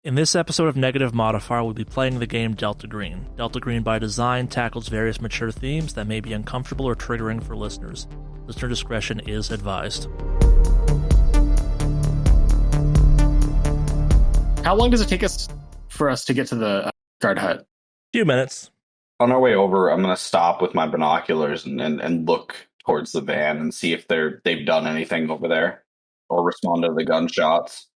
In this episode of Negative Modifier, we'll be playing the game Delta Green. Delta Green, by design, tackles various mature themes that may be uncomfortable or triggering for listeners. Listener discretion is advised. How long does it take us to get to the guard hut? Few minutes. On our way over, I'm going to stop with my binoculars and look towards the van and see if they've done anything over there or respond to the gunshots.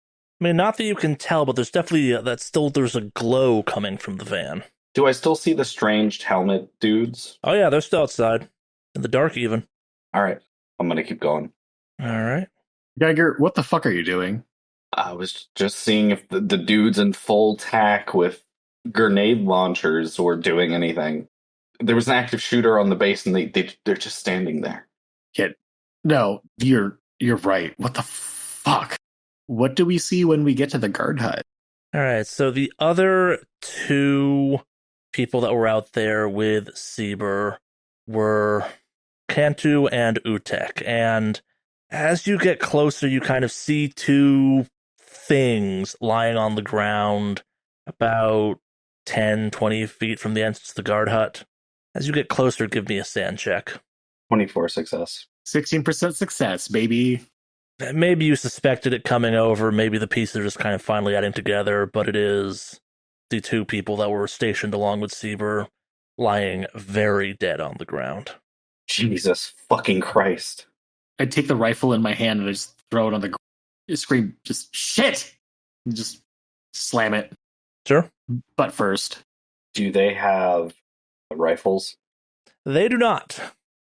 I mean, not that you can tell, but there's definitely there's a glow coming from the van. Do I still see the strange helmet dudes? Oh yeah, they're still outside. In the dark, even. All right. I'm going to keep going. All right. Geiger, what the fuck are you doing? I was just seeing if the dudes in full tack with grenade launchers were doing anything. There was an active shooter on the base, and they're just standing there. Kid, no, you're right. What the fuck? What do we see when we get to the guard hut? All right, so the other two people that were out there with Sieber were Cantu and Utek, and as you get closer, you kind of see two things lying on the ground about 10, 20 feet from the entrance to the guard hut. As you get closer, give me a sand check. 24 success. 16% success, baby. Maybe you suspected it coming over, maybe the pieces are just kind of finally adding together, but it is the two people that were stationed along with Sieber lying very dead on the ground. Jesus fucking Christ. I take the rifle in my hand and I just throw it on the ground. Scream, just shit! And just slam it. Sure. But first. Do they have rifles? They do not.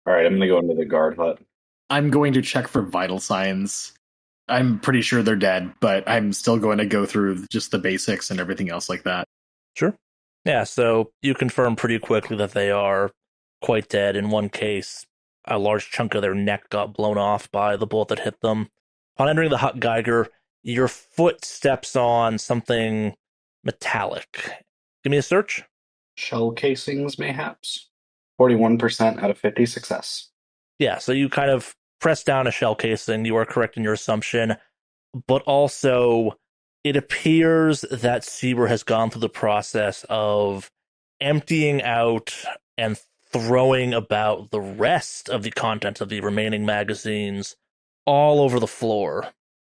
All right, I'm going to go into the guard hut. I'm going to check for vital signs. I'm pretty sure they're dead, but I'm still going to go through just the basics and everything else like that. Sure. Yeah, so you confirm pretty quickly that they are quite dead. In one case, a large chunk of their neck got blown off by the bullet that hit them. Upon entering the hut, Geiger, your foot steps on something metallic. Give me a search. Shell casings, mayhaps? 41% out of 50 success. Yeah, so you kind of press down a shell casing. You are correct in your assumption. But also, it appears that Sieber has gone through the process of emptying out and throwing about the rest of the contents of the remaining magazines all over the floor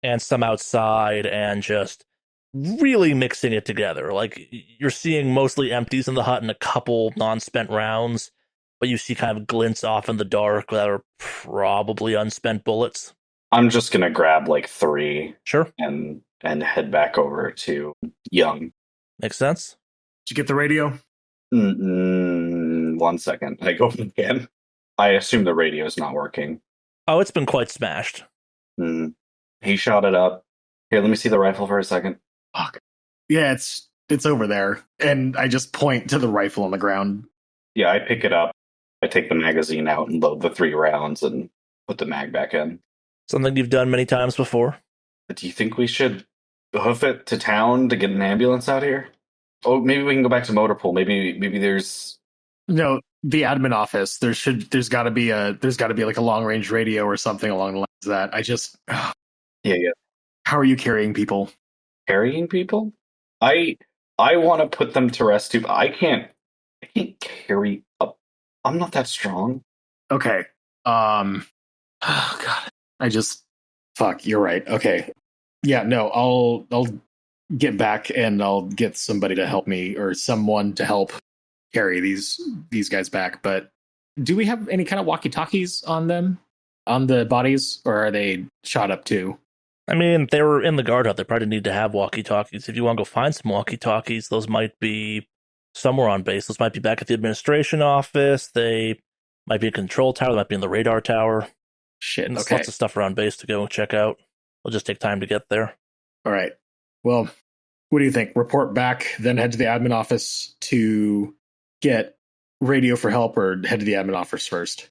and some outside, and just really mixing it together. Like, you're seeing mostly empties in the hut and a couple non-spent rounds, but you see kind of glints off in the dark that are probably unspent bullets. I'm just going to grab like 3. Sure. And head back over to Young. Makes sense. Did you get the radio? 1 second. I go again. I assume the radio's not working. Oh, it's been quite smashed. He shot it up. Here, let me see the rifle for a second. Fuck. Yeah, it's over there. And I just point to the rifle on the ground. Yeah, I pick it up. I take the magazine out and load the 3 rounds and put the mag back in. Something you've done many times before. Do you think we should hoof it to town to get an ambulance out here? Oh, maybe we can go back to motor pool. Maybe there's No, the admin office. There's got to be like a long range radio or something along the lines of that. I just Yeah. How are you carrying people? Carrying people? I want to put them to rest too. I can't carry up. I'm not that strong. Okay. Oh god. Fuck, you're right. Okay. Yeah, no, I'll get back and I'll get somebody to help me, or someone to help carry these guys back. But do we have any kind of walkie-talkies on them? On the bodies? Or are they shot up too? I mean, they were in the guard hut. They probably need to have walkie-talkies. If you want to go find some walkie-talkies, those might be somewhere on base. Those might be back at the administration office. They might be in control tower. They might be in the radar tower. Shit, And there's okay. lots of stuff around base to go check out. It'll just take time to get there. All right. Well, what do you think? Report back, then head to the admin office to get radio for help, or head to the admin office first?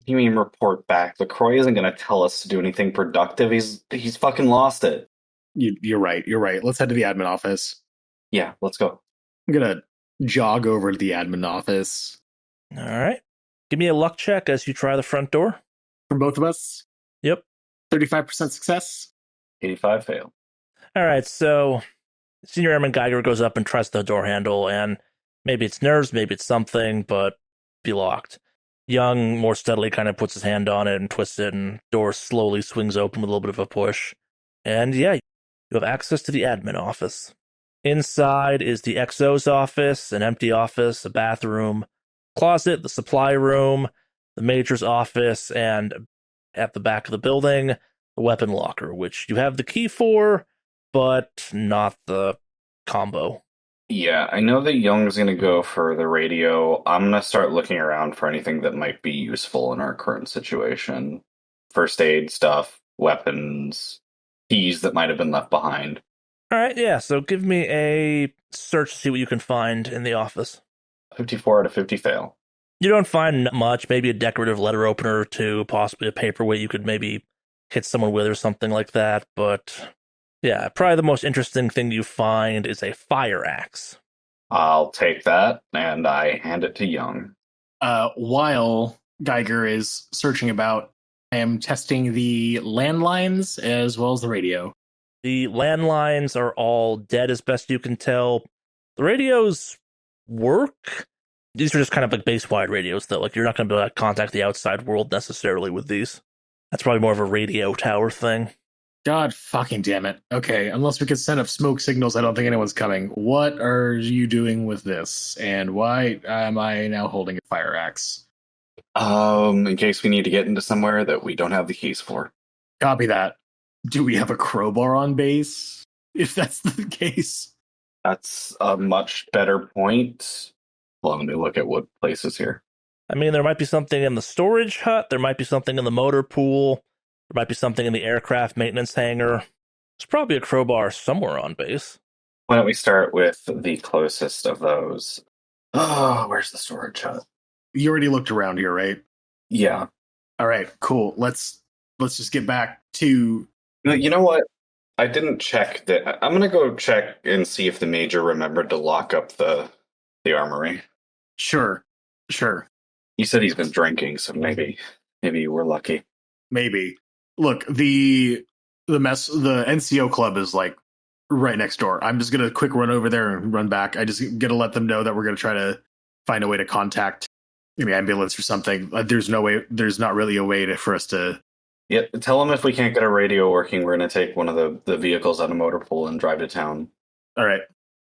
You mean report back? LaCroix isn't going to tell us to do anything productive. He's fucking lost it. You're right. Let's head to the admin office. Yeah, let's go. I'm going to jog over to the admin office. All right. Give me a luck check as you try the front door. For both of us? Yep. 35% success? 85 fail. All right, so Senior Airman Geiger goes up and tries the door handle, and maybe it's nerves, maybe it's something, but be locked. Young more steadily kind of puts his hand on it and twists it, and door slowly swings open with a little bit of a push. And yeah, you have access to the admin office. Inside is the XO's office, an empty office, a bathroom, closet, the supply room, the major's office, and at the back of the building, the weapon locker, which you have the key for, but not the combo. Yeah, I know that Young's going to go for the radio. I'm going to start looking around for anything that might be useful in our current situation. First aid stuff, weapons, keys that might have been left behind. All right, yeah, so give me a search to see what you can find in the office. 54 out of 50 fail. You don't find much, maybe a decorative letter opener or two, possibly a paperweight you could maybe hit someone with or something like that, but yeah, probably the most interesting thing you find is a fire axe. I'll take that, and I hand it to Young. While Geiger is searching about, I am testing the landlines as well as the radio. The landlines are all dead as best you can tell. The radios work. These are just kind of like base-wide radios, though. Like, you're not going to be able to contact the outside world necessarily with these. That's probably more of a radio tower thing. God fucking damn it. Okay, unless we could send up smoke signals, I don't think anyone's coming. What are you doing with this? And why am I now holding a fire axe? In case we need to get into somewhere that we don't have the keys for. Copy that. Do we have a crowbar on base? If that's the case. That's a much better point. Well, let me look at what places here. I mean, there might be something in the storage hut. There might be something in the motor pool. There might be something in the aircraft maintenance hangar. There's probably a crowbar somewhere on base. Why don't we start with the closest of those? Oh, where's the storage hut? You already looked around here, right? Yeah. All right, cool. Let's just get back to... You know what? I didn't check that. I'm going to go check and see if the major remembered to lock up the armory. Sure. You said he's been drinking, so maybe we're lucky. Maybe. Look, the NCO club is like right next door. I'm just gonna quick run over there and run back. I just gotta let them know that we're gonna try to find a way to contact maybe ambulance or something. There's not really a way for us to. Yeah, tell them if we can't get a radio working, we're gonna take one of the vehicles out of motor pool and drive to town. All right.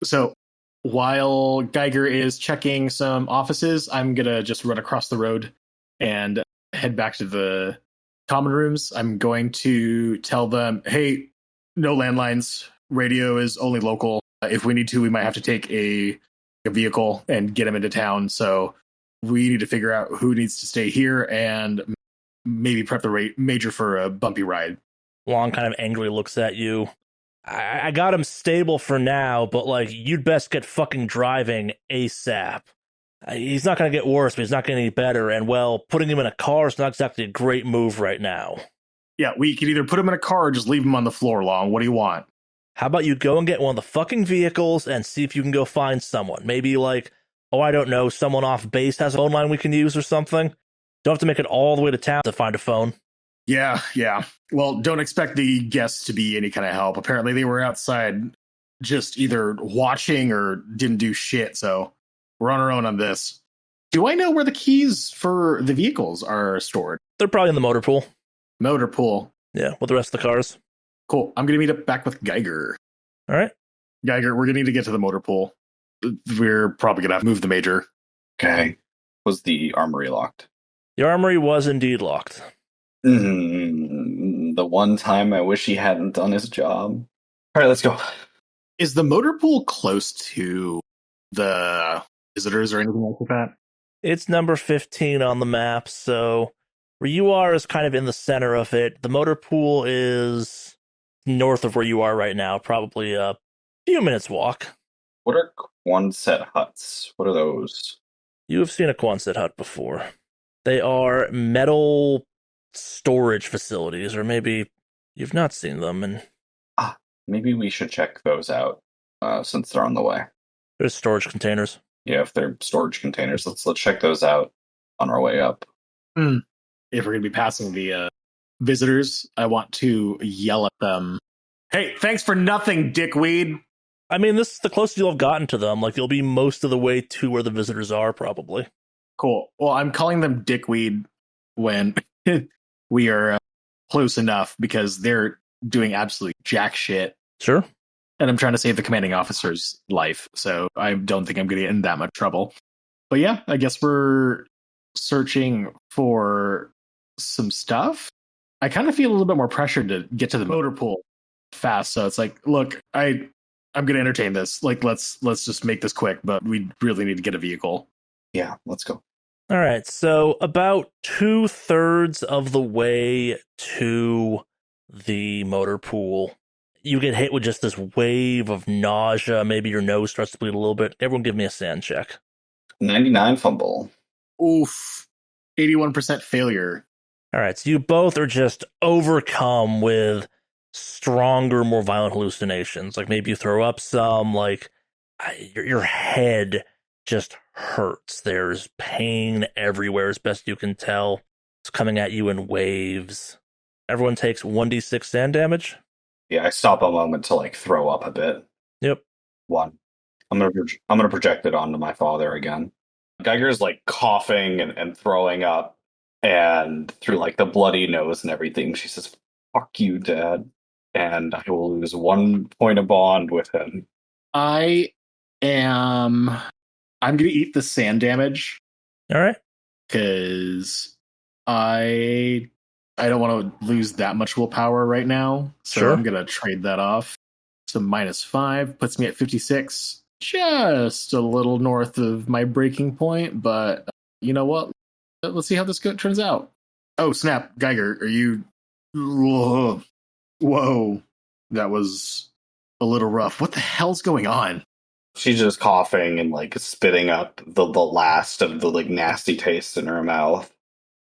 So while Geiger is checking some offices, I'm gonna just run across the road and head back to the common rooms. I'm going to tell them, hey, no landlines. Radio is only local. If we need to, we might have to take a vehicle and get them into town. So we need to figure out who needs to stay here and maybe prep the major for a bumpy ride. Long kind of angrily looks at you. I got him stable for now, but like, you'd best get fucking driving ASAP. He's not going to get worse, but he's not getting any better. And, well, putting him in a car is not exactly a great move right now. Yeah, we could either put him in a car or just leave him on the floor, Long. What do you want? How about you go and get one of the fucking vehicles and see if you can go find someone? Maybe, like, oh, I don't know, someone off base has a phone line we can use or something? Don't have to make it all the way to town to find a phone. Yeah. Well, don't expect the guests to be any kind of help. Apparently they were outside just either watching or didn't do shit, so we're on our own on this. Do I know where the keys for the vehicles are stored? They're probably in the motor pool. Motor pool. Yeah, with the rest of the cars. Cool. I'm going to meet up back with Geiger. All right. Geiger, we're going to need to get to the motor pool. We're probably going to have to move the major. Okay. Was the armory locked? The armory was indeed locked. The one time I wish he hadn't done his job. All right, let's go. Is the motor pool close to the visitors or anything like that? It's number 15 on the map, so where you are is kind of in the center of it. The motor pool is north of where you are right now, probably a few minutes walk. What are Quonset huts? What are those? You have seen a Quonset hut before. They are metal storage facilities, or maybe you've not seen them. And maybe we should check those out since they're on the way. There's storage containers. Yeah, if they're storage containers, let's check those out on our way up. If we're going to be passing the visitors, I want to yell at them. Hey, thanks for nothing, dickweed. I mean, this is the closest you'll have gotten to them. Like, you'll be most of the way to where the visitors are, probably. Cool. Well, I'm calling them dickweed when we are close enough because they're doing absolutely jack shit. Sure. And I'm trying to save the commanding officer's life, so I don't think I'm going to get in that much trouble. But yeah, I guess we're searching for some stuff. I kind of feel a little bit more pressure to get to the motor pool fast, so it's like, look, I'm going to entertain this. Like, let's just make this quick, but we really need to get a vehicle. Yeah, let's go. All right, so about 2/3 of the way to the motor pool, you get hit with just this wave of nausea. Maybe your nose starts to bleed a little bit. Everyone give me a sand check. 99 fumble. Oof. 81% failure. All right, so you both are just overcome with stronger, more violent hallucinations. Like maybe you throw up some, like your head just hurts. There's pain everywhere, as best you can tell. It's coming at you in waves. Everyone takes 1d6 sand damage. Yeah, I stop a moment to like throw up a bit. Yep. 1. I'm gonna project it onto my father again. Geiger's like coughing and throwing up, and through like the bloody nose and everything, she says, "Fuck you, Dad," and I will lose 1 point of bond with him. I'm going to eat the sand damage All right. because I don't want to lose that much willpower right now. So Sure. I'm going to trade that off. So -5 puts me at 56, just a little north of my breaking point. But you know what? Let's see how this turns out. Oh, snap. Geiger, are you... Whoa. That was a little rough. What the hell's going on? She's just coughing and like spitting up the last of the like nasty taste in her mouth.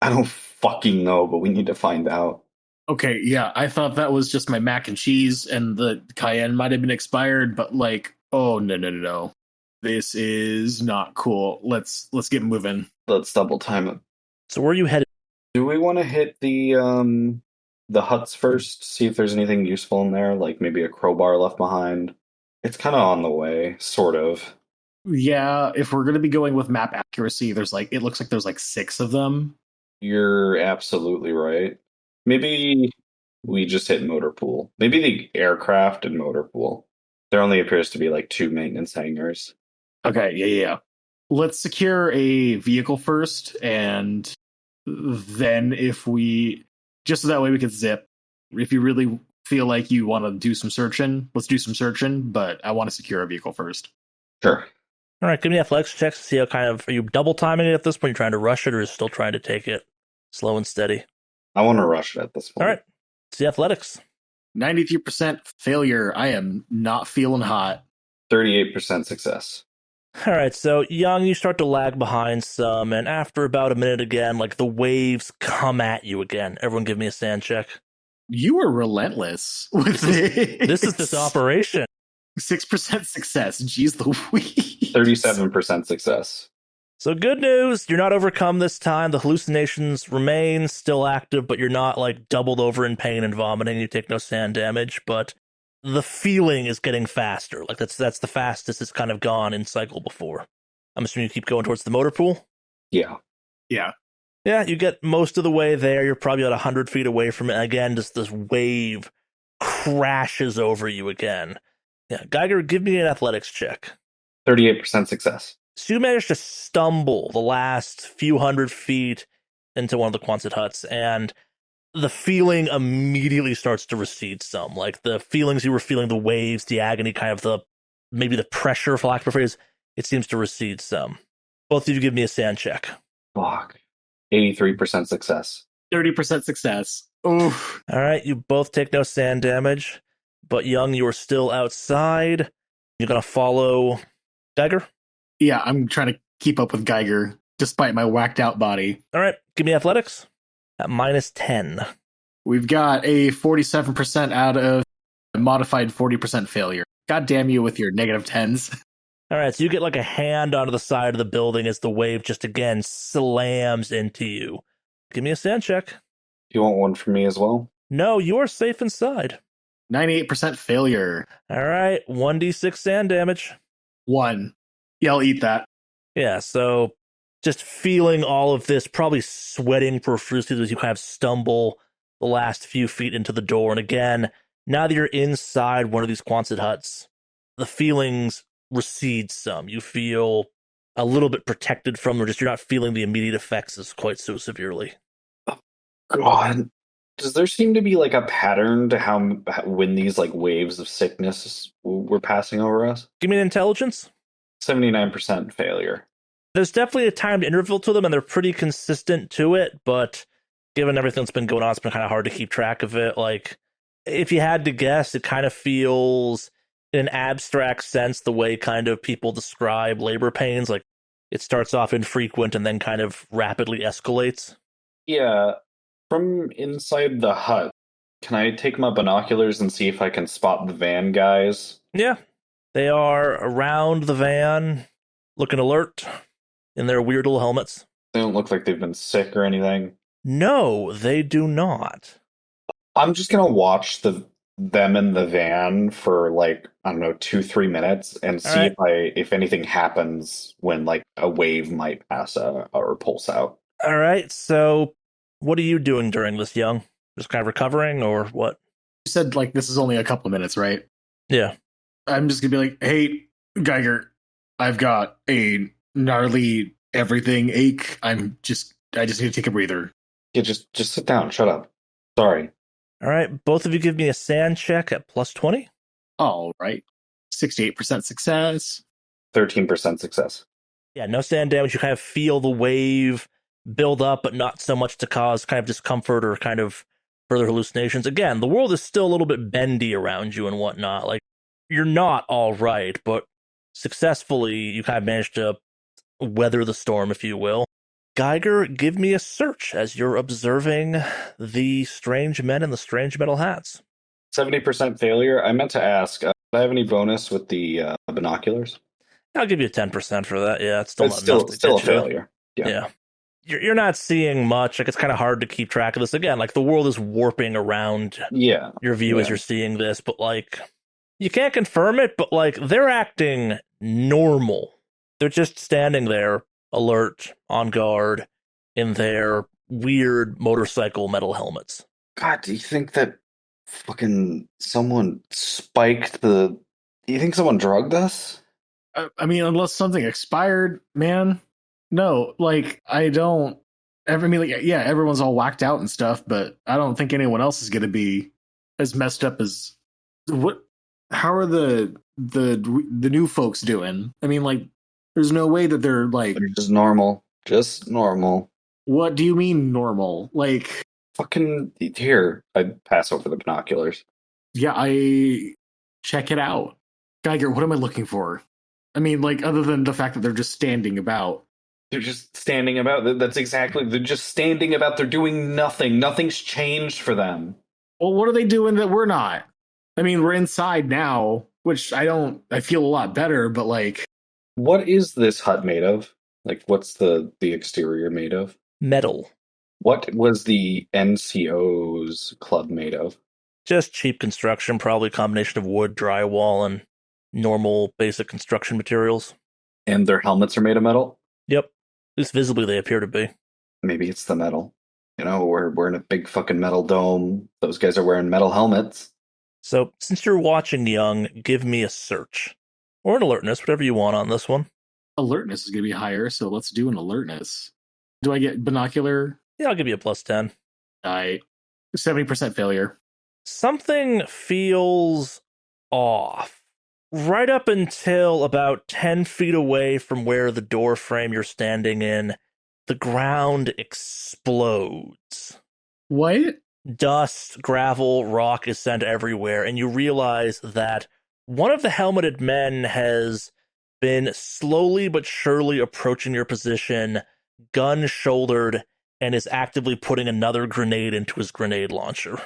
I don't fucking know, but we need to find out. Okay, yeah, I thought that was just my mac and cheese and the cayenne might have been expired, but like, oh no. This is not cool. Let's get moving. Let's double time it. So where are you headed? Do we want to hit the huts first? See if there's anything useful in there, like maybe a crowbar left behind. It's kind of on the way, sort of. Yeah, if we're going to be going with map accuracy, it looks like there's like 6 of them. You're absolutely right. Maybe we just hit motor pool. Maybe the aircraft and motor pool. There only appears to be like 2 maintenance hangars. Okay, yeah. Let's secure a vehicle first, and then just so that way we can zip. If you really feel like you want to do some searching, let's do some searching, but I want to secure a vehicle first. Sure. All right, give me athletics checks to see how are you double timing it at this point? You're trying to rush it or is still trying to take it slow and steady? I want to rush it at this point. All right, see athletics. 93% failure. I am not feeling hot. 38% success. All right, so Young, you start to lag behind some, and after about a minute again, like the waves come at you again. Everyone give me a sand check. You are relentless with this. This is this operation. 6% success. Jeez Louise. 37% success. So good news, you're not overcome this time. The hallucinations remain still active, but you're not like doubled over in pain and vomiting. You take no sand damage, but the feeling is getting faster. Like that's the fastest it's kind of gone in cycle before. I'm assuming you keep going towards the motor pool? Yeah. Yeah. Yeah, you get most of the way there. You're probably about 100 feet away from it. Again, just this wave crashes over you again. Yeah, Geiger, give me an athletics check. 38% success. So you manage to stumble the last few hundred feet into one of the Quonset huts, and the feeling immediately starts to recede some. Like the feelings you were feeling, the waves, the agony, kind of maybe the pressure, for lack of a phrase, it seems to recede some. Both of you give me a sand check. Fuck. 83% success. 30% success. Oof. All right, you both take no sand damage, but Young, you are still outside. You're going to follow Geiger? Yeah, I'm trying to keep up with Geiger, despite my whacked out body. All right, give me athletics at -10. We've got a 47% out of a modified 40% failure. God damn you with your -10s. All right, so you get like a hand onto the side of the building as the wave just again slams into you. Give me a sand check. You want one from me as well? No, you are safe inside. 98% failure. All right, 1d6 sand damage. 1. Yeah, I'll eat that. Yeah, so just feeling all of this, probably sweating profusely as you kind of stumble the last few feet into the door. And again, now that you're inside one of these Quonset huts, the feelings recede some. You feel a little bit protected from them, just you're not feeling the immediate effects as quite so severely. God. Does there seem to be like a pattern to how when these like waves of sickness were passing over us? Give me an intelligence. 79% failure. There's definitely a timed interval to them, and they're pretty consistent to it, but given everything that's been going on, it's been kind of hard to keep track of it. Like, if you had to guess, it kind of feels, in an abstract sense, the way kind of people describe labor pains. Like, it starts off infrequent and then kind of rapidly escalates. Yeah. From inside the hut, can I take my binoculars and see if I can spot the van guys? Yeah, they are around the van, looking alert in their weird little helmets. They don't look like they've been sick or anything. No, they do not. I'm just gonna watch them in the van for like, I don't know, 2-3 minutes and see if anything happens when like a wave might pass or pulse out. All right, so what are you doing during this, Young? Just kind of recovering or what? You said like this is only a couple of minutes, right? Yeah. I'm just gonna be like, hey, Geiger, I've got a gnarly everything ache. I just need to take a breather. Yeah, just sit down. Shut up. Sorry. All right, both of you give me a sand check at plus 20. All right. 68% success. 13% success. Yeah, no sand damage. You kind of feel the wave build up, but not so much to cause kind of discomfort or kind of further hallucinations. Again, the world is still a little bit bendy around you and whatnot. Like, you're not all right, but successfully, you kind of managed to weather the storm, if you will. Geiger, give me a search as you're observing the strange men in the strange metal hats. 70% failure. I meant to ask, do I have any bonus with the binoculars? I'll give you 10% for that. Yeah, it's still It's not enough to still a get you. failure. Yeah. You're not seeing much. Like, it's kind of hard to keep track of this. Again, like, the world is warping around your view as you're seeing this, but like, you can't confirm it, but like, they're acting normal. They're just standing there, alert, on guard, in their weird motorcycle metal helmets. God, do you think that fucking someone spiked the... Do you think someone drugged us? I mean, unless something expired, man. No, like, I don't... I mean, like, yeah, everyone's all whacked out and stuff, but I don't think anyone else is going to be as messed up as... What? How are the new folks doing? I mean, like, there's no way that they're like... They're just normal. Just normal. What do you mean normal? Like... Fucking... Here, I pass over the binoculars. Yeah, I check it out. Geiger, what am I looking for? I mean, like, other than the fact that they're just standing about. They're just standing about. That's exactly... They're just standing about. They're doing nothing. Nothing's changed for them. Well, what are they doing that we're not? I mean, we're inside now, which I feel a lot better, but like... What is this hut made of? Like, what's the exterior made of? Metal. What was the NCO's club made of? Just cheap construction, probably a combination of wood, drywall, and normal basic construction materials. And their helmets are made of metal? Yep. At least visibly they appear to be. Maybe it's the metal. You know, we're in a big fucking metal dome. Those guys are wearing metal helmets. So, since you're watching Young, give me a search. Or an alertness, whatever you want on this one. Alertness is going to be higher, so let's do an alertness. Do I get binocular? Yeah, I'll give you a plus 10. 70% failure. Something feels off. Right up until about 10 feet away from where the door frame you're standing in, the ground explodes. What? Dust, gravel, rock is sent everywhere, and you realize that one of the helmeted men has been slowly but surely approaching your position, gun shouldered, and is actively putting another grenade into his grenade launcher.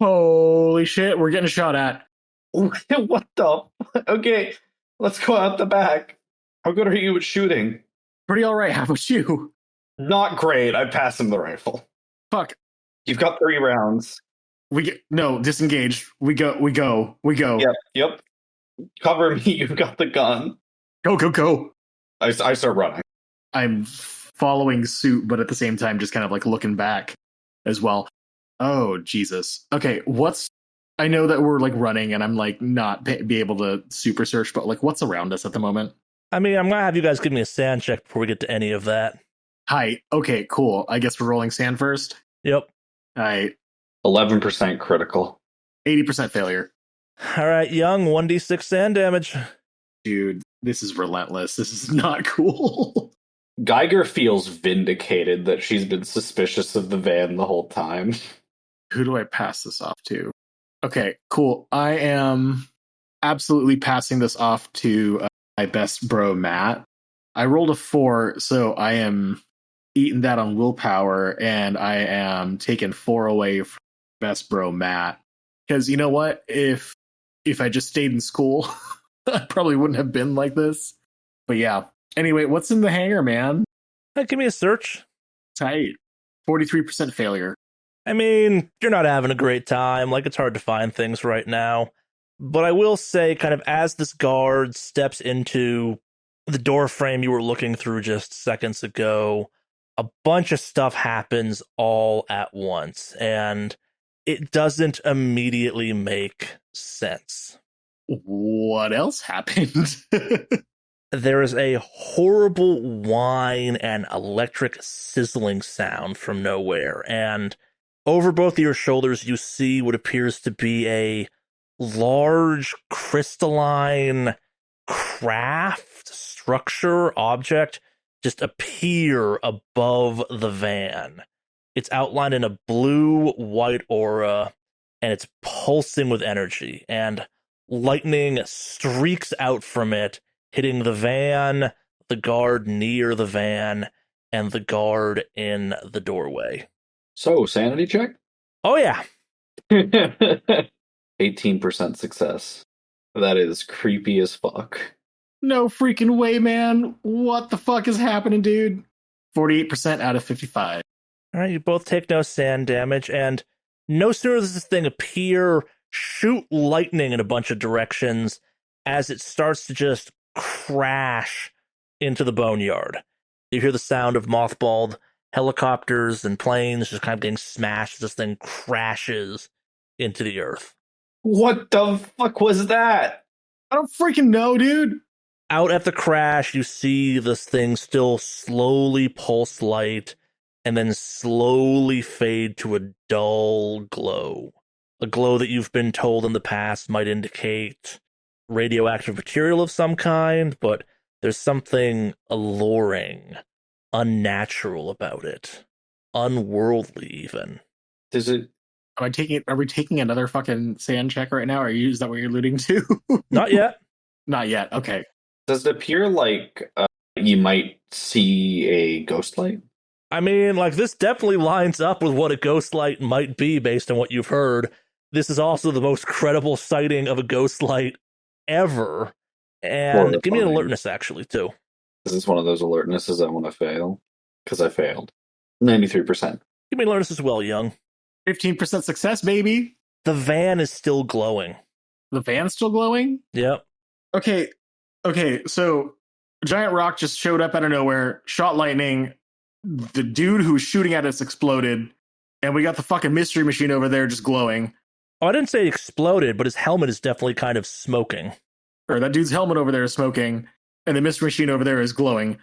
Holy shit, we're getting shot at. What the? Okay, let's go out the back. How good are you at shooting? Pretty alright, how about you? Not great. I passed him the rifle. Fuck. You've got 3 rounds. No, disengage. We go. Yep. Cover me. You've got the gun. Go. I start running. I'm following suit, but at the same time, just kind of like looking back as well. Oh, Jesus. Okay, I know that we're like running and I'm like not be able to super search, but like what's around us at the moment? I mean, I'm going to have you guys give me a sand check before we get to any of that. Hi. Okay, cool. I guess we're rolling sand first. Yep. All right. 11% critical. 80% failure. All right, Young, 1d6 sand damage. Dude, this is relentless. This is not cool. Geiger feels vindicated that she's been suspicious of the van the whole time. Who do I pass this off to? Okay, cool. I am absolutely passing this off to my best bro, Matt. I rolled a 4, so I am eating that on willpower, and I am taking 4 away from best bro, Matt. Because you know what? If I just stayed in school, I probably wouldn't have been like this. But yeah. Anyway, what's in the hangar, man? Give me a search. Tight. 43% failure. I mean, you're not having a great time. Like, it's hard to find things right now. But I will say, kind of as this guard steps into the door frame you were looking through just seconds ago, a bunch of stuff happens all at once, and it doesn't immediately make sense. What else happened? There is a horrible whine and electric sizzling sound from nowhere, and over both of your shoulders you see what appears to be a large crystalline craft structure object just appear above the van. It's outlined in a blue-white aura, and it's pulsing with energy, and lightning streaks out from it, hitting the van, the guard near the van, and the guard in the doorway. So, sanity check? Oh, yeah. 18% success. That is creepy as fuck. No freaking way, man. What the fuck is happening, dude? 48% out of 55. All right, you both take no sand damage, and no sooner does this thing appear, shoot lightning in a bunch of directions, as it starts to just crash into the boneyard. You hear the sound of mothballed helicopters and planes just kind of getting smashed as this thing crashes into the earth. What the fuck was that? I don't freaking know, dude. Out at the crash, you see this thing still slowly pulse light and then slowly fade to a dull glow. A glow that you've been told in the past might indicate radioactive material of some kind, but there's something alluring, unnatural about it. Unworldly, even. Does it... Are we taking another fucking sand check right now? Is that what you're alluding to? Not yet. Not yet. Okay. Does it appear like you might see a ghost light? I mean, like, this definitely lines up with what a ghost light might be based on what you've heard. This is also the most credible sighting of a ghost light ever. And give me an alertness, actually, too. Is this one of those alertnesses I want to fail? Because I failed. 93%. Give me alertness as well, Young. 15% success, baby. The van is still glowing. The van's still glowing? Yep. Okay, so a giant rock just showed up out of nowhere, shot lightning, the dude who was shooting at us exploded, and we got the fucking mystery machine over there just glowing. Oh, I didn't say exploded, but his helmet is definitely kind of smoking. Or that dude's helmet over there is smoking, and the mystery machine over there is glowing.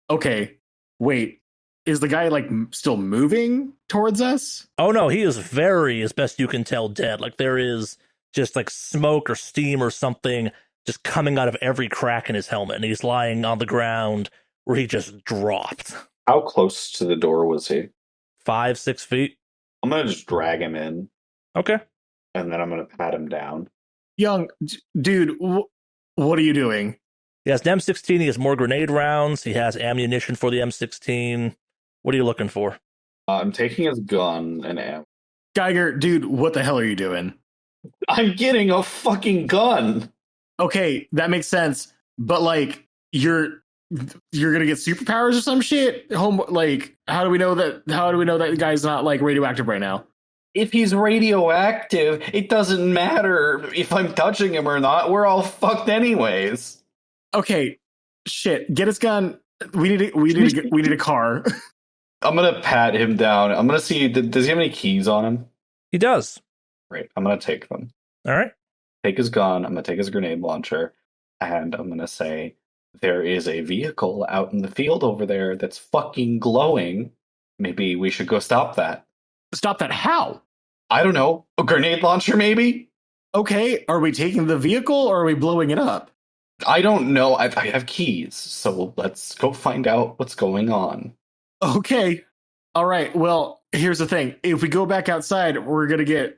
Okay, wait. Is the guy, like, still moving towards us? Oh, no, he is very, as best you can tell, dead. Like, there is just, like, smoke or steam or something just coming out of every crack in his helmet, and he's lying on the ground where he just dropped. How close to the door was he? 5-6 feet. I'm going to just drag him in. Okay. And then I'm going to pat him down. Young, dude, what are you doing? He has an M16, he has more grenade rounds, he has ammunition for the M16. What are you looking for? I'm taking his gun and ammo. Geiger, dude, what the hell are you doing? I'm getting a fucking gun! Okay, that makes sense. But, like, you're gonna get superpowers or some shit? How do we know that the guy's not, like, radioactive right now? If he's radioactive, it doesn't matter if I'm touching him or not. We're all fucked anyways. Okay, shit. Get his gun. We need a car. I'm gonna pat him down. I'm gonna see. Does he have any keys on him? He does. Great. I'm gonna take them. All right. Take his gun. I'm gonna take his grenade launcher, and I'm gonna say, there is a vehicle out in the field over there that's fucking glowing. Maybe we should go stop that. Stop that. How? I don't know. A grenade launcher, maybe? Okay, are we taking the vehicle or are we blowing it up? I don't know. I have keys, so let's go find out what's going on. Okay. All right. Well, here's the thing. If we go back outside, we're going to get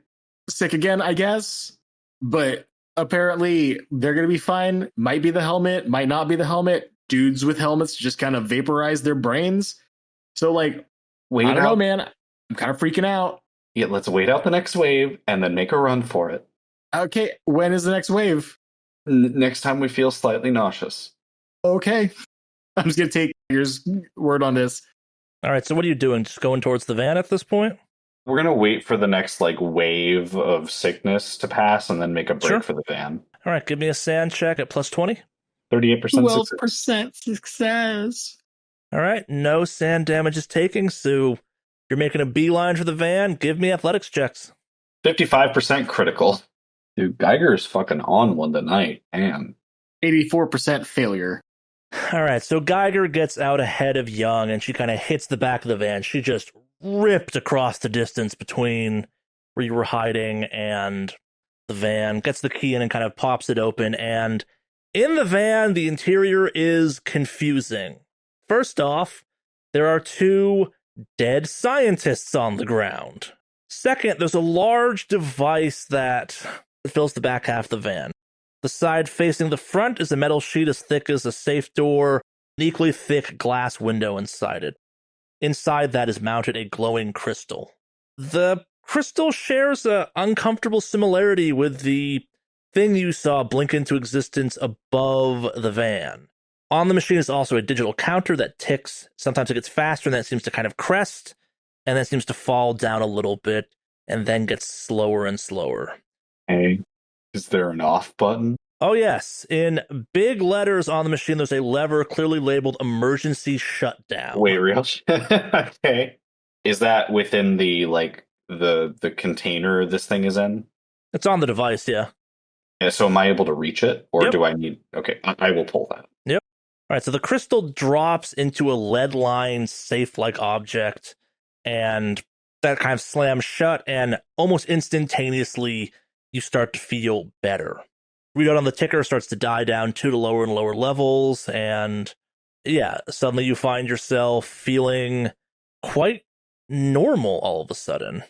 sick again, I guess. But apparently, they're going to be fine. Might be the helmet, might not be the helmet. Dudes with helmets just kind of vaporize their brains. So, like, Wait I don't know, out. man. I'm kind of freaking out. Yeah, let's wait out the next wave and then make a run for it. Okay. When is the next wave? Next time we feel slightly nauseous. Okay. I'm just going to take your word on this. All right. So what are you doing? Just going towards the van at this point? We're gonna wait for the next wave of sickness to pass and then make a break Sure. for the van. All right. Give me a sand check at plus 20. 38% success. 12% success. All right. No sand damage is taking. So you're making a beeline for the van. Give me athletics checks. 55% critical. Dude, Geiger's fucking on one tonight. Damn. 84% failure. All right. So Geiger gets out ahead of Young and she kind of hits the back of the van. She just ripped across the distance between where you were hiding and the van, gets the key in and kind of pops it open. And in the van, the interior is confusing. First off, there are 2 dead scientists on the ground. Second, there's a large device that fills the back half of the van. The side facing the front is a metal sheet as thick as a safe door, an equally thick glass window inside it. Inside that is mounted a glowing crystal. The crystal shares an uncomfortable similarity with the thing you saw blink into existence above the van. On the machine is also a digital counter that ticks. Sometimes it gets faster and then it seems to kind of crest, and then seems to fall down a little bit, and then gets slower and slower. Hey, is there an off button? Oh yes, in big letters on the machine, there's a lever clearly labeled emergency shutdown. Wait, real? Okay. Is that within the the container this thing is in? It's on the device, yeah. Yeah, so am I able to reach it, or Yep. do I need? Okay, I will pull that. Yep. All right, so the crystal drops into a lead-lined safe-like object, and that kind of slams shut, and almost instantaneously, you start to feel better. Readout on the ticker starts to die down to lower and lower levels, and yeah, suddenly you find yourself feeling quite normal all of a sudden.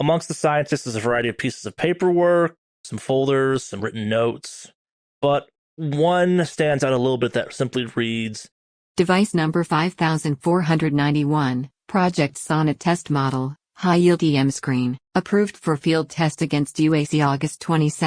Amongst the scientists is a variety of pieces of paperwork, some folders, some written notes, but one stands out a little bit that simply reads, Device number 5491, Project Sonnet Test Model, High-Yield EM Screen, approved for field test against UAC August 22,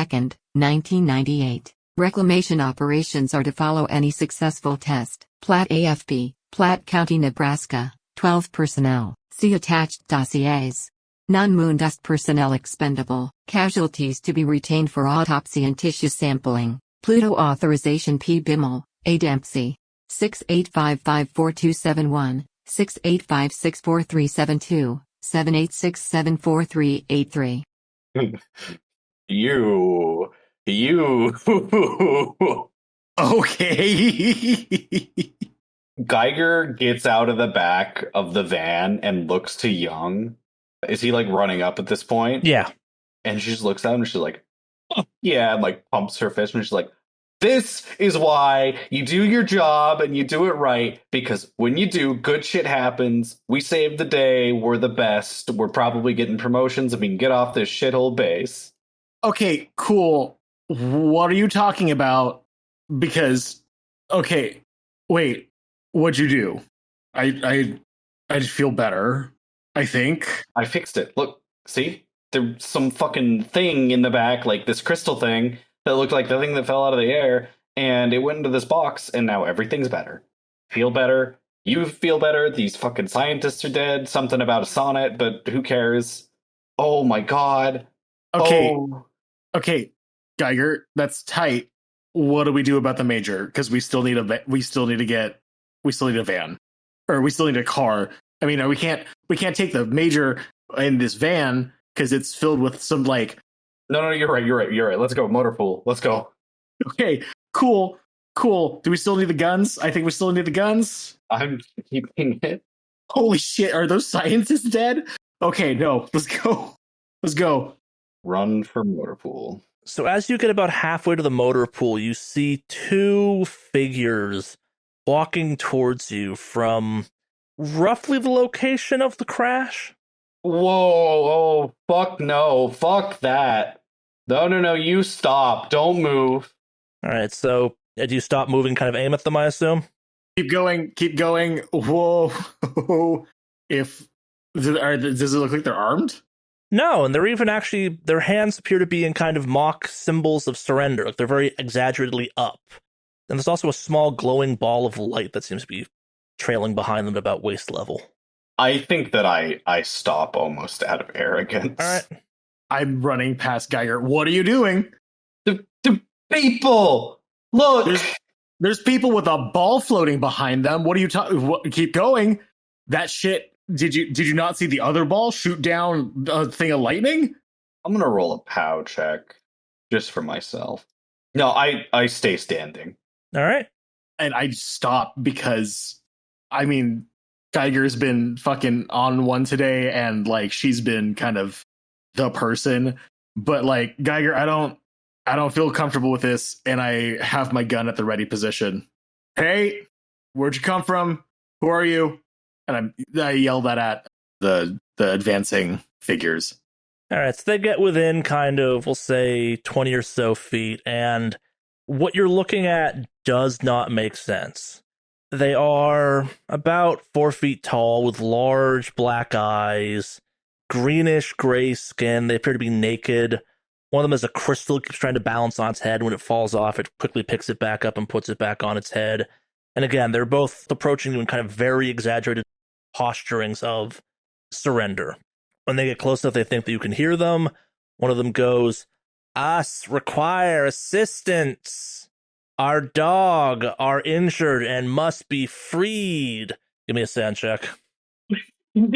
1998. Reclamation operations are to follow any successful test. Platte AFP, Platte County, Nebraska, 12 personnel. See attached dossiers. Non-Moondust personnel expendable. Casualties to be retained for autopsy and tissue sampling. Pluto Authorization P. Bimmel, A. Dempsey. 68554271, 68564372, 78674383. You. Okay. Geiger gets out of the back of the van and looks to Young. Is he running up at this point? yeah, And she just looks at him and she's like, "Oh, yeah, and pumps her fist and she's like, this is why you do your job and you do it right, because when you do, good shit happens. We save the day. We're the best. We're probably getting promotions and we can get off this shithole base." Okay, cool. What are you talking about? Because, okay, wait, what'd you do? I just feel better, I think. I fixed it. Look, see? There's some fucking thing in the back, this crystal thing, that looked like the thing that fell out of the air, and it went into this box, and now everything's better. Feel better. You feel better. These fucking scientists are dead. Something about a sonnet, but who cares? Oh my god. Okay, Oh. okay, Geiger, that's tight. What do we do about the major? Because we still need a van, or we still need a car. I mean, we can't take the major in this van because it's filled with some like. No, you're right. Let's go, motor pool. Let's go. Okay, cool. Do we still need the guns? I think we still need the guns. I'm keeping it. Holy shit, are those scientists dead? Okay, no, let's go. Run for motor pool. So as you get about halfway to the motor pool, you see two figures walking towards you from roughly the location of the crash. Whoa, oh, fuck no. Fuck that. No, you stop. Don't move. All right, so do you stop moving, kind of aim at them, I assume? Keep going. Whoa. Does it look like they're armed? No, and they're even actually, their hands appear to be in kind of mock symbols of surrender. Like they're very exaggeratedly up. And there's also a small glowing ball of light that seems to be trailing behind them at about waist level. I think that I stop almost out of arrogance. All right. I'm running past Geiger. What are you doing? The people! Look! There's people with a ball floating behind them. What are you talking? Keep going. That shit. Did you not see the other ball shoot down a thing of lightning? I'm gonna roll a POW check just for myself. No, I stay standing. All right. And I stop because, I mean, Geiger's been fucking on one today, and like she's been kind of the person. But like Geiger, I don't feel comfortable with this, and I have my gun at the ready position. Hey, where'd you come from? Who are you? And I yell that at the advancing figures. All right, so they get within kind of, we'll say, 20 or so feet, and what you're looking at does not make sense. They are about 4 feet tall with large black eyes, greenish gray skin. They appear to be naked. One of them is a crystal, keeps trying to balance on its head. When it falls off, it quickly picks it back up and puts it back on its head. And again, they're both approaching you in kind of very exaggerated posturings of surrender. When they get close enough, they think that you can hear them. One of them goes, "Us require assistance. Our dog are injured and must be freed." Give me a sand check. Do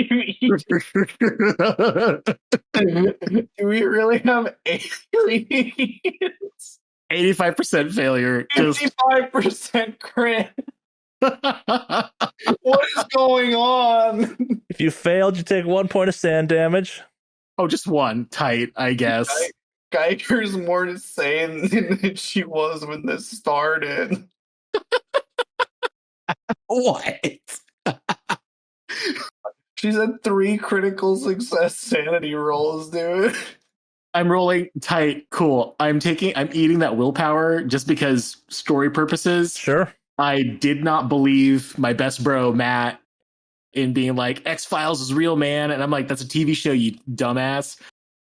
we really have aliens? 85% failure. 55% crit. What is going on? If you failed, you take 1 point of sand damage. Oh, just one. Tight, I guess. Geiger's more insane than she was when this started. What? She's had 3 critical success sanity rolls, dude. I'm rolling tight. Cool. I'm eating that willpower just because story purposes. Sure. I did not believe my best bro, Matt, in being like, X-Files is real, man. And I'm like, that's a TV show, you dumbass.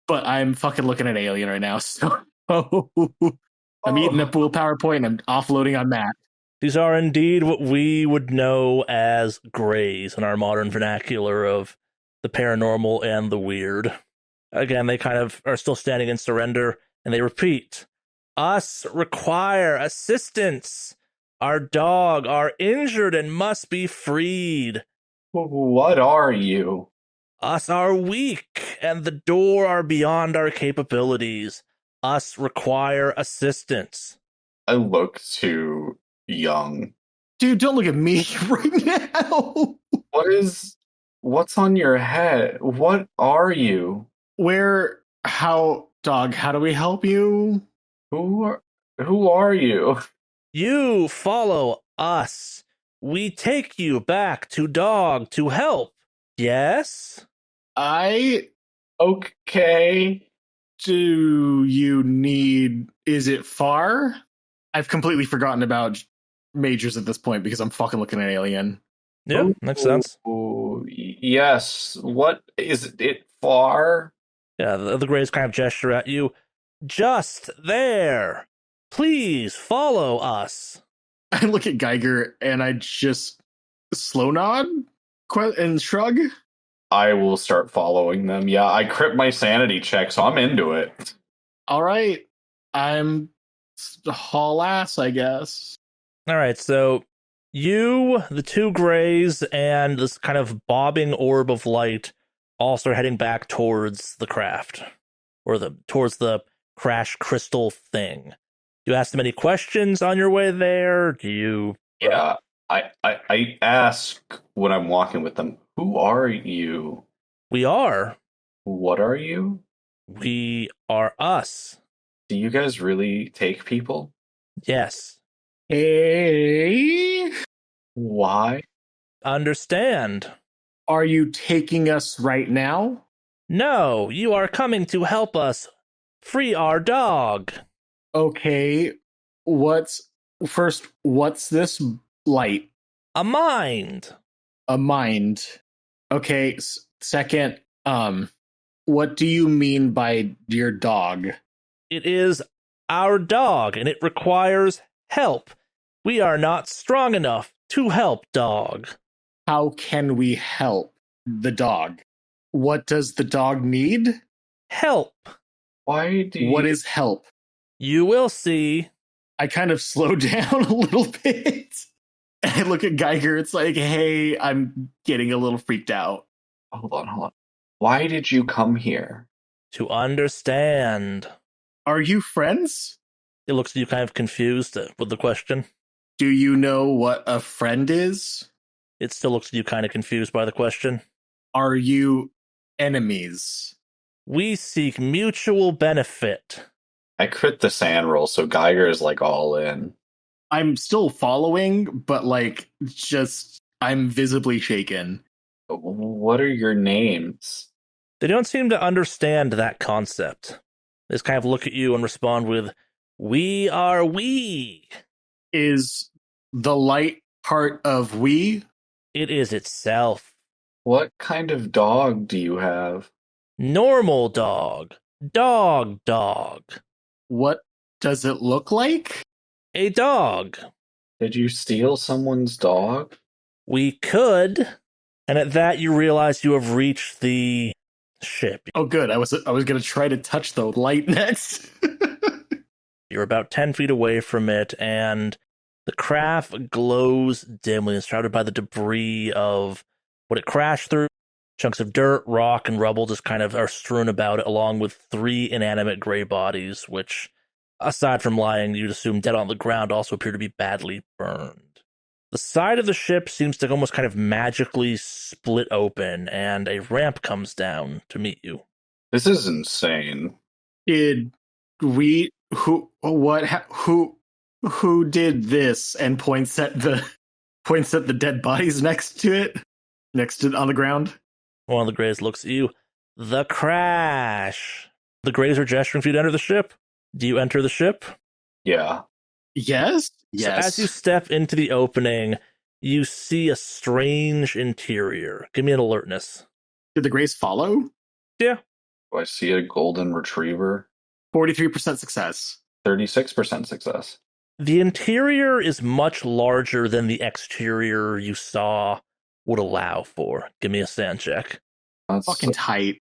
But I'm fucking looking at Alien right now. So I'm eating up willpower point and I'm offloading on Matt. These are indeed what we would know as grays in our modern vernacular of the paranormal and the weird. Again, they kind of are still standing in surrender, and they repeat, "Us require assistance. Our dog are injured and must be freed. What are you? Us are weak, and the door are beyond our capabilities. Us require assistance." I look to Young. Dude, don't look at me right now. What's on your head? What are you? How do we help you? Who are you? You follow us. We take you back to dog to help. Yes? Okay. Is it far? I've completely forgotten about majors at this point because I'm fucking looking at Alien. Yeah, makes sense. Yes. What is it far? Yeah, the Greys kind of gesture at you. Just there. Please follow us. I look at Geiger and I just slow nod and shrug. I will start following them. Yeah, I crit my sanity check, so I'm into it. All right. I'm haul ass, I guess. All right, so you, the two grays, and this kind of bobbing orb of light all start heading back towards the craft, or towards the crash crystal thing. Do you ask them any questions on your way there? Do you? Yeah, I ask when I'm walking with them, who are you? We are. What are you? We are us. Do you guys really take people? Yes. Hey, Why? Understand. are you taking us right now? No, you are coming to help us free our dog. Okay. What's this light? A mind. A mind. Okay. Second, what do you mean by your dog? It is our dog, and it requires help. We are not strong enough to help dog. How can we help the dog? What does the dog need? Help. Why do you... What is help? You will see. I kind of slow down a little bit. And I look at Geiger. It's like, hey, I'm getting a little freaked out. Hold on. Why did you come here? To understand. Are you friends? It looks at you kind of confused with the question. Do you know what a friend is? It still looks at you kind of confused by the question. Are you enemies? We seek mutual benefit. I crit the sand roll, so Geiger is like all in. I'm still following, but like, just, I'm visibly shaken. What are your names? They don't seem to understand that concept. They just kind of look at you and respond with, "We are we." Is the light part of we? It is itself. What kind of dog do you have? Normal dog. Dog. What does it look like? A dog. Did you steal someone's dog? We could. And at that, you realize you have reached the ship. Oh, good. I was going to try to touch the light next. You're about 10 feet away from it, and the craft glows dimly, surrounded by the debris of what it crashed through. Chunks of dirt, rock, and rubble just kind of are strewn about it, along with 3 inanimate gray bodies, which, aside from lying, you'd assume dead on the ground, also appear to be badly burned. The side of the ship seems to almost kind of magically split open, and a ramp comes down to meet you. This is insane. Did we who did this and points at the dead bodies next to it on the ground? One of the Greys looks at you. The crash. The Greys are gesturing for you to enter the ship. Do you enter the ship? Yeah. Yes. So as you step into the opening, you see a strange interior. Give me an alertness. Did the Grays follow? Yeah. Do I see a golden retriever? 43% success. 36% success. The interior is much larger than the exterior you saw would allow for. Give me a sand check. That's Fucking tight.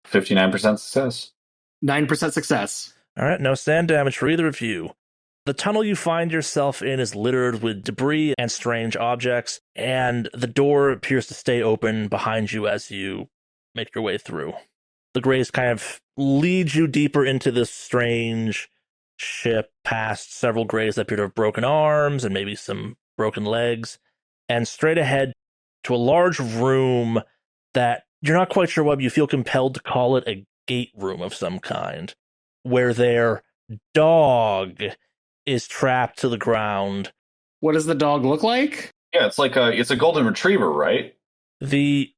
59% success. 9% success. All right, no sand damage for either of you. The tunnel you find yourself in is littered with debris and strange objects, and the door appears to stay open behind you as you make your way through. The Greys kind of lead you deeper into this strange ship, past several Greys that appear to have broken arms and maybe some broken legs, and straight ahead to a large room that you're not quite sure whether you feel compelled to call it a gate room of some kind, where their dog is trapped to the ground. What does the dog look like? Yeah, it's a golden retriever, right? The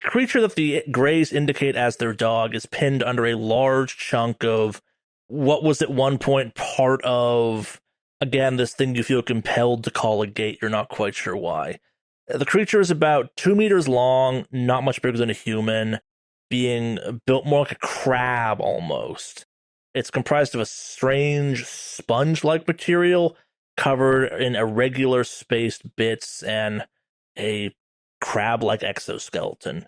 creature that the Greys indicate as their dog is pinned under a large chunk of what was at one point part of, again, this thing you feel compelled to call a gate. You're not quite sure why. The creature is about 2 meters long, not much bigger than a human, being built more like a crab almost. It's comprised of a strange sponge-like material covered in irregular spaced bits and a crab-like exoskeleton.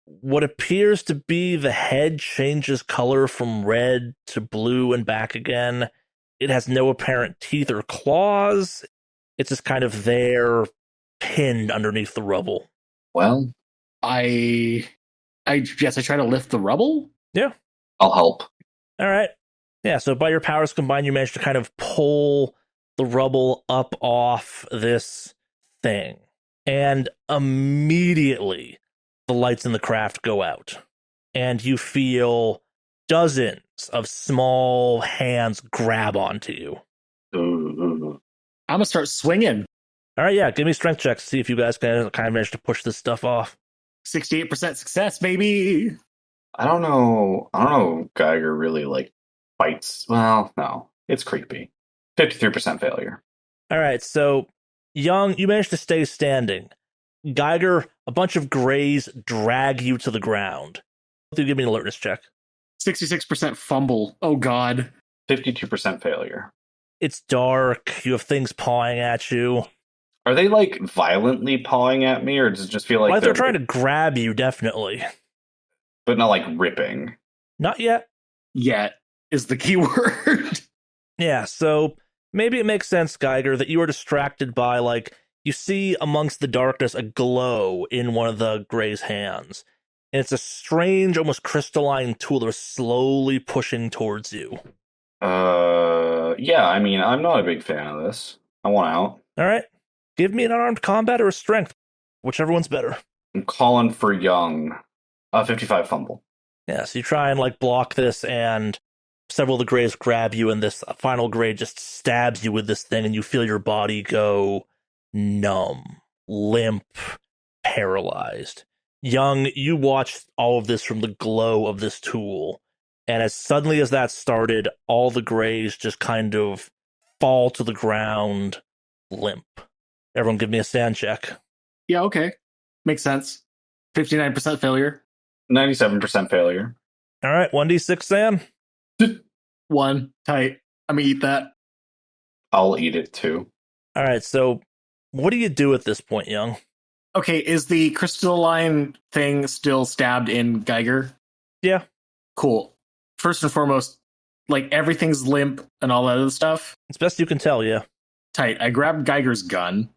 what appears to be the head changes color from red to blue and back again. It has no apparent teeth or claws. It's just kind of there, pinned underneath the rubble. Well, I guess I try to lift the rubble. Yeah. I'll help. All right. Yeah, so by your powers combined, you manage to kind of pull the rubble up off this thing. And immediately, the lights in the craft go out. And you feel dozens of small hands grab onto you. Ooh. I'm gonna start swinging. All right, yeah, give me strength checks to see if you guys can kind of manage to push this stuff off. 68% success, baby. I don't know. Geiger really like fights. Well, no, it's creepy. 53% failure. All right, so Young, you managed to stay standing. Geiger, a bunch of grays drag you to the ground. You give me an alertness check. 66% fumble. Oh god. 52% failure. It's dark. You have things pawing at you. Are they like violently pawing at me, or does it just feel like Well, they're trying to grab you, definitely. but not like ripping? Not yet. Yet is the key word. Yeah, so maybe it makes sense, Geiger, that you are distracted by, like, you see amongst the darkness a glow in one of the Gray's hands. And it's a strange, almost crystalline tool that is slowly pushing towards you. Yeah, I mean, I'm not a big fan of this. I want out. All right. Give me an unarmed combat or a strength. Whichever one's better. I'm calling for Young. 55 fumble. Yeah, so you try and, like, block this, and several of the Grays grab you, and this final Gray just stabs you with this thing, and you feel your body go numb, limp, paralyzed. Young, you watched all of this from the glow of this tool, and as suddenly as that started, all the Grays just kind of fall to the ground, limp. Everyone give me a sand check. Yeah, okay. Makes sense. 59% failure. 97% failure. All right, 1d6 sand. 1. Tight. I'm gonna eat that. I'll eat it too. All right, so what do you do at this point, Young? Okay, is the crystalline thing still stabbed in Geiger? Yeah. Cool. First and foremost, like, everything's limp and all that other stuff. It's best you can tell, yeah. Tight. I grabbed Geiger's gun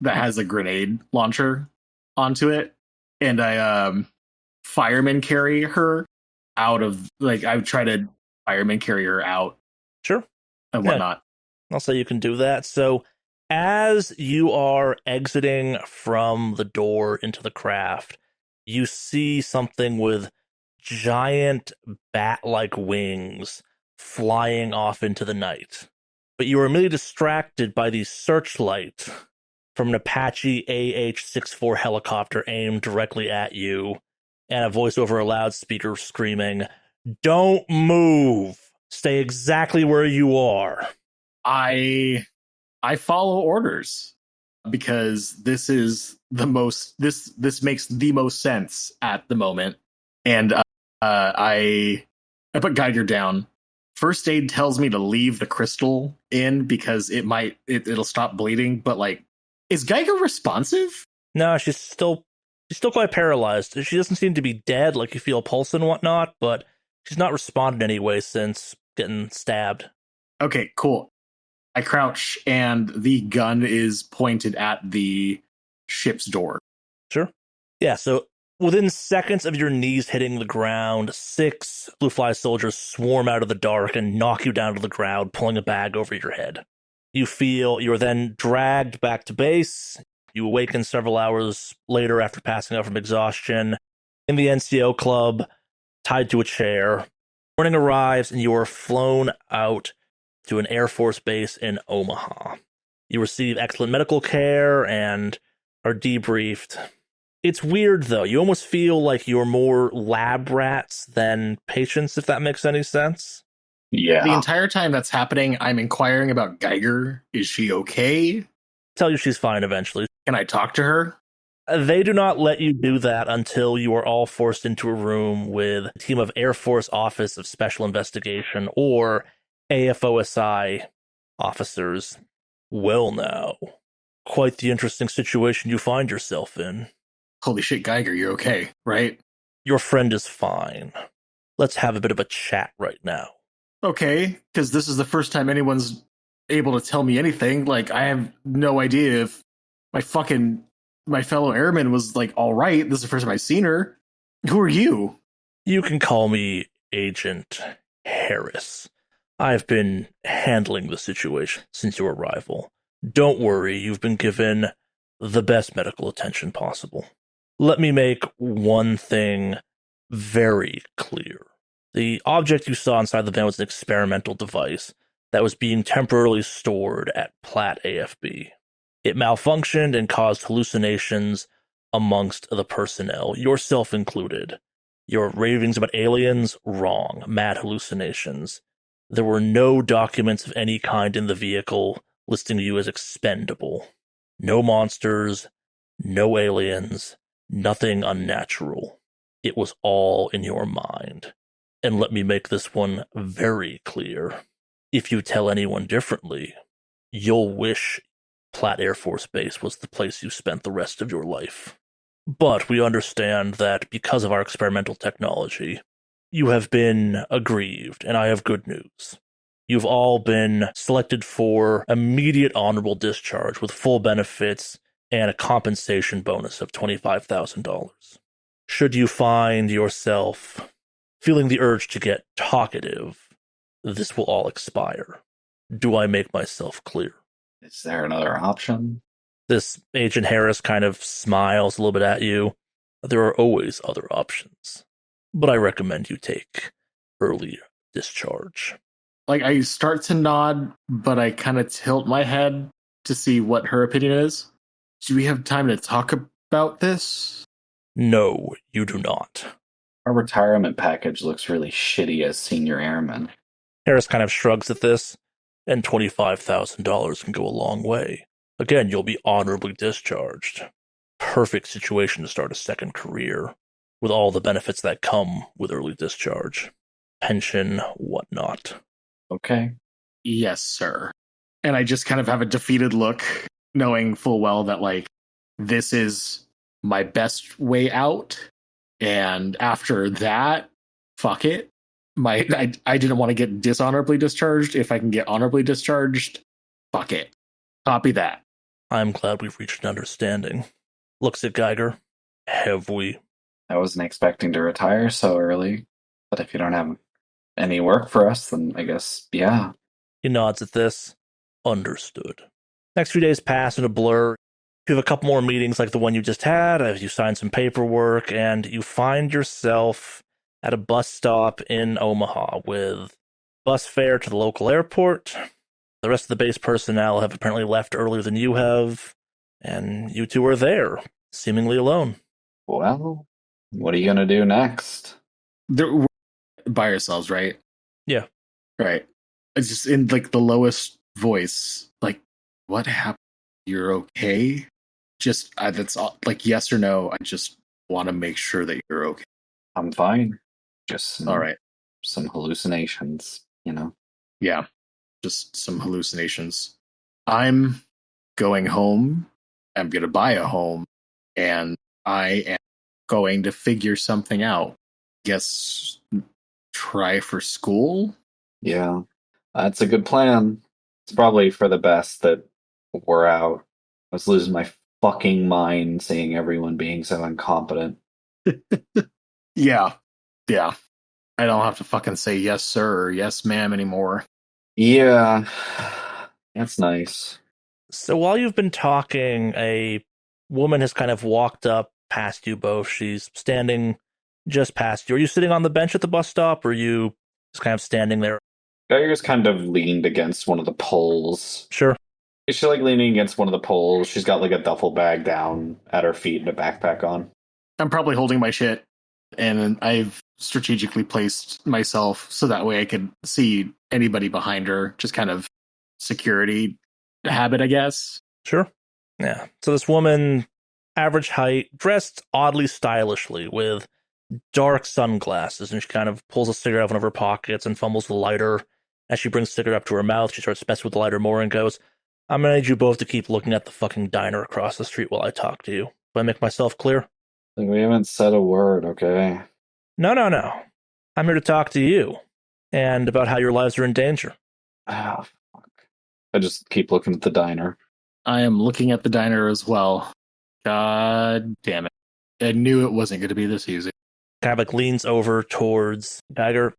that has a grenade launcher onto it, and I fireman carry her out of, like, I try to fireman carry her out Sure. and Yeah. whatnot. I'll say you can do that. So as you are exiting from the door into the craft, you see something with giant bat-like wings flying off into the night. But you are immediately distracted by the searchlight from an Apache AH-64 helicopter aimed directly at you, and a voice over a loudspeaker screaming, "Don't move! Stay exactly where you are." I follow orders because this is the most this makes the most sense at the moment, and I put Geiger down. First aid tells me to leave the crystal in because it'll stop bleeding. But, like, is Geiger responsive? No, she's still quite paralyzed. She doesn't seem to be dead, like you feel a pulse and whatnot, but she's not responded anyway since getting stabbed. Okay, cool. I crouch, and the gun is pointed at the ship's door. Sure. Yeah, so within seconds of your knees hitting the ground, 6 Blue Fly soldiers swarm out of the dark and knock you down to the ground, pulling a bag over your head. You feel you are then dragged back to base. You awaken several hours later after passing out from exhaustion in the NCO club, tied to a chair. Morning arrives, and you are flown out to an Air Force base in Omaha. You receive excellent medical care and are debriefed. It's weird, though. You almost feel like you're more lab rats than patients, if that makes any sense. Yeah. The entire time that's happening, I'm inquiring about Geiger. Is she okay? Tell you she's fine eventually. Can I talk to her? They do not let you do that until you are all forced into a room with a team of Air Force Office of Special Investigation, or AFOSI officers. Well now, quite the interesting situation you find yourself in. Holy shit, Geiger, you're okay, right? Your friend is fine. Let's have a bit of a chat right now. Okay, because this is the first time anyone's able to tell me anything. Like, I have no idea if my fellow airman was like all right. This is the first time I've seen her. Who are you? You can call me Agent Harris. I've been handling the situation since your arrival. Don't worry, you've been given the best medical attention possible. Let me make one thing very clear. The object you saw inside the van was an experimental device that was being temporarily stored at Platt AFB. It malfunctioned and caused hallucinations amongst the personnel, yourself included. Your ravings about aliens, wrong. Mad hallucinations. There were no documents of any kind in the vehicle listing you as expendable. No monsters, no aliens, nothing unnatural. It was all in your mind. And let me make this one very clear. If you tell anyone differently, you'll wish Platt Air Force Base was the place you spent the rest of your life. But we understand that because of our experimental technology, you have been aggrieved, and I have good news. You've all been selected for immediate honorable discharge with full benefits and a compensation bonus of $25,000. Should you find yourself feeling the urge to get talkative, this will all expire. Do I make myself clear? Is there another option? This Agent Harris kind of smiles a little bit at you. There are always other options, but I recommend you take early discharge. Like, I start to nod, but I kind of tilt my head to see what her opinion is. Do we have time to talk about this? No, you do not. Our retirement package looks really shitty as senior airman. Harris kind of shrugs at this, and $25,000 can go a long way. Again, you'll be honorably discharged. Perfect situation to start a second career, with all the benefits that come with early discharge. Pension, whatnot. Okay. Yes, sir. And I just kind of have a defeated look, knowing full well that, like, this is my best way out. And after that, fuck it. I didn't want to get dishonorably discharged. If I can get honorably discharged, fuck it. Copy that. I'm glad we've reached an understanding. Looks at Geiger. Have we? I wasn't expecting to retire so early, but if you don't have any work for us, then I guess, yeah. He nods at this. Understood. Next few days pass in a blur. You have a couple more meetings like the one you just had, as you sign some paperwork, and you find yourself at a bus stop in Omaha with bus fare to the local airport. The rest of the base personnel have apparently left earlier than you have, and you two are there, seemingly alone. Well, what are you going to do next? We're by ourselves, right? Yeah. Right. It's just in, like, the lowest voice. Like, what happened? You're okay? Just, that's all, like, yes or no. I just want to make sure that you're okay. I'm fine. Just All right. some hallucinations, you know? Yeah. Just some hallucinations. I'm going home. I'm going to buy a home. And I am going to figure something out. Guess try for school? Yeah, that's a good plan. It's probably for the best that we're out. I was losing my fucking mind seeing everyone being so incompetent. Yeah. Yeah. I don't have to fucking say yes, sir, or yes, ma'am anymore. Yeah, that's nice. So while you've been talking, a woman has kind of walked up past you both. She's standing just past you. Are you sitting on the bench at the bus stop, or are you just kind of standing there? Geiger's kind of leaned against one of the poles. Sure. She's like leaning against one of the poles. She's got like a duffel bag down at her feet and a backpack on. I'm probably holding my shit, and I've strategically placed myself so that way I could see anybody behind her. Just kind of security habit, I guess. Sure. Yeah. So this woman, average height, dressed oddly stylishly with dark sunglasses, and she kind of pulls a cigarette out of one of her pockets and fumbles the lighter. As she brings the cigarette up to her mouth, she starts messing with the lighter more and goes, I'm gonna need you both to keep looking at the fucking diner across the street while I talk to you. Do I make myself clear? Like, we haven't said a word, okay? No, no, no. I'm here to talk to you and about how your lives are in danger. Ah, fuck. I just keep looking at the diner. I am looking at the diner as well. God damn it. I knew it wasn't going to be this easy. Kind of like leans over towards Geiger.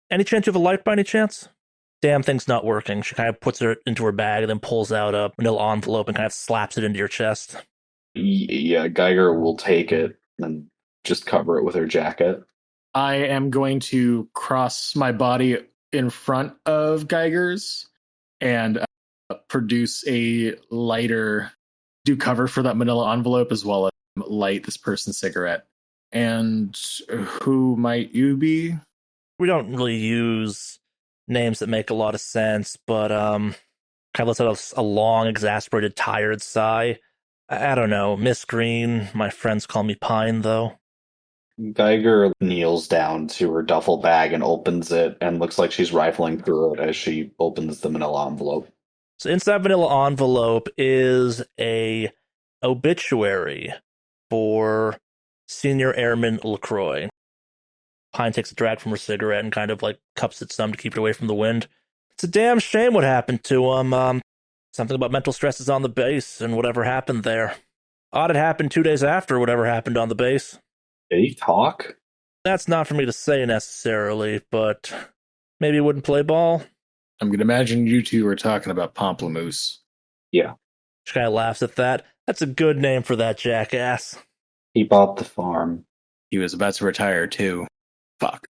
Any chance you have a light by any chance? Damn thing's not working. She kind of puts it into her bag and then pulls out a manila envelope and kind of slaps it into your chest. Yeah, Geiger will take it and just cover it with her jacket. I am going to cross my body in front of Geiger's and produce a lighter, do cover for that manila envelope as well as light this person's cigarette. And who might you be? We don't really use names that make a lot of sense, but kind of lets out a long, exasperated, tired sigh. I don't know. Miss Green. My friends call me Pine, though. Geiger kneels down to her duffel bag and opens it and looks like she's rifling through it as she opens the manila envelope. So inside vanilla envelope is a obituary for Senior Airman LaCroix. Pine takes a drag from her cigarette and kind of like cups it some to keep it away from the wind. It's a damn shame what happened to him. Something about mental stresses on the base and whatever happened there. Odd it happened 2 days after whatever happened on the base. Did he talk? That's not for me to say necessarily, but maybe he wouldn't play ball. I'm going to imagine you two are talking about Pomplamoose. Yeah. She kind of laughs at that. That's a good name for that jackass. He bought the farm. He was about to retire too. Fuck.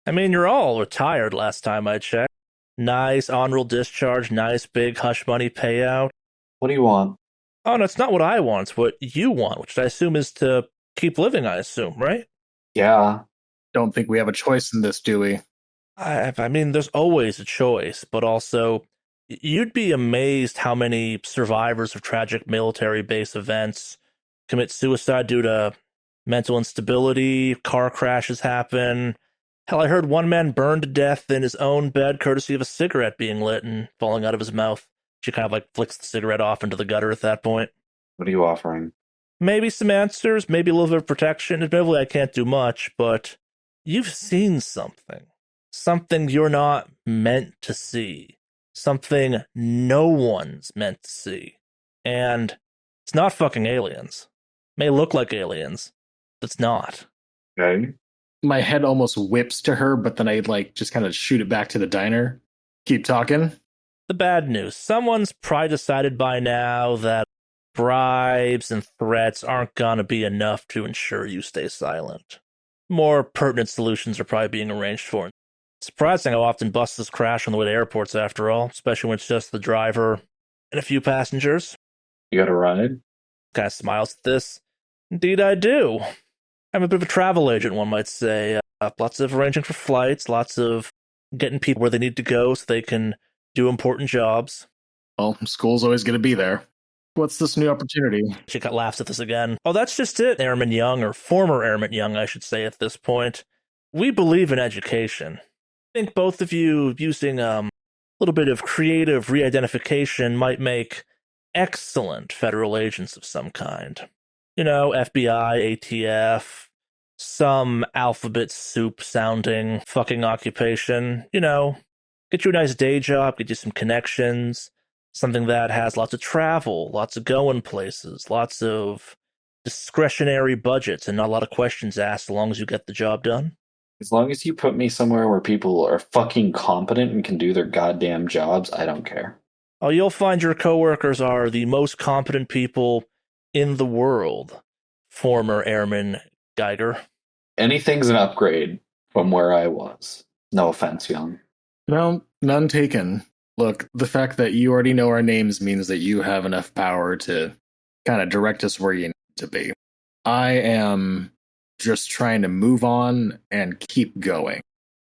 I mean, you're all retired last time I checked. Nice honorable discharge, nice big hush money payout. What do you want? Oh, no, it's not what I want. It's what you want, which I assume is to keep living, I assume, right? Yeah. Don't think we have a choice in this, do we? I mean, there's always a choice, but also you'd be amazed how many survivors of tragic military base events commit suicide due to mental instability, car crashes happen. Hell, I heard one man burned to death in his own bed courtesy of a cigarette being lit and falling out of his mouth. She kind of like flicks the cigarette off into the gutter at that point. What are you offering? Maybe some answers, maybe a little bit of protection. Admittedly, I can't do much, but you've seen something. Something you're not meant to see. Something no one's meant to see. And it's not fucking aliens. May look like aliens. It's not. Okay. My head almost whips to her, but then I like just kind of shoot it back to the diner. Keep talking. The bad news. Someone's probably decided by now that bribes and threats aren't gonna be enough to ensure you stay silent. More pertinent solutions are probably being arranged for. Surprising how often buses crash on the way to airports after all, especially when it's just the driver and a few passengers. You got a ride? Kind of smiles at this. Indeed I do. I'm a bit of a travel agent, one might say. Lots of arranging for flights, lots of getting people where they need to go so they can do important jobs. Well, school's always going to be there. What's this new opportunity? She laughs at this again. Oh, that's just it, Airman Young, or former Airman Young, I should say at this point. We believe in education. I think both of you using a little bit of creative re-identification might make excellent federal agents of some kind. You know, FBI, ATF, some alphabet soup sounding fucking occupation. You know, get you a nice day job, get you some connections, something that has lots of travel, lots of going places, lots of discretionary budgets, and not a lot of questions asked as long as you get the job done. As long as you put me somewhere where people are fucking competent and can do their goddamn jobs, I don't care. Oh, you'll find your coworkers are the most competent people in the world, former Airman Geiger. Anything's an upgrade from where I was. No offense, Young. No, none taken. Look, the fact that you already know our names means that you have enough power to kind of direct us where you need to be. I am just trying to move on and keep going.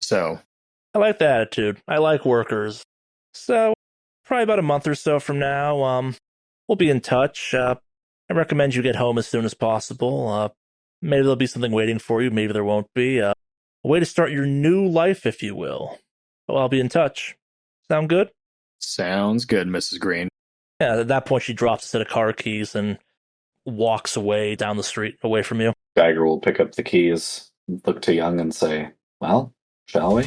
So, I like the attitude. I like workers. So, probably about a month or so from now, we'll be in touch. I recommend you get home as soon as possible. Maybe there'll be something waiting for you. Maybe there won't be. A way to start your new life, if you will. Well, I'll be in touch. Sound good? sounds good, Mrs. Green. Yeah, at that point, she drops a set of car keys and walks away down the street away from you. Geiger will pick up the keys look to Young and say, well, shall we?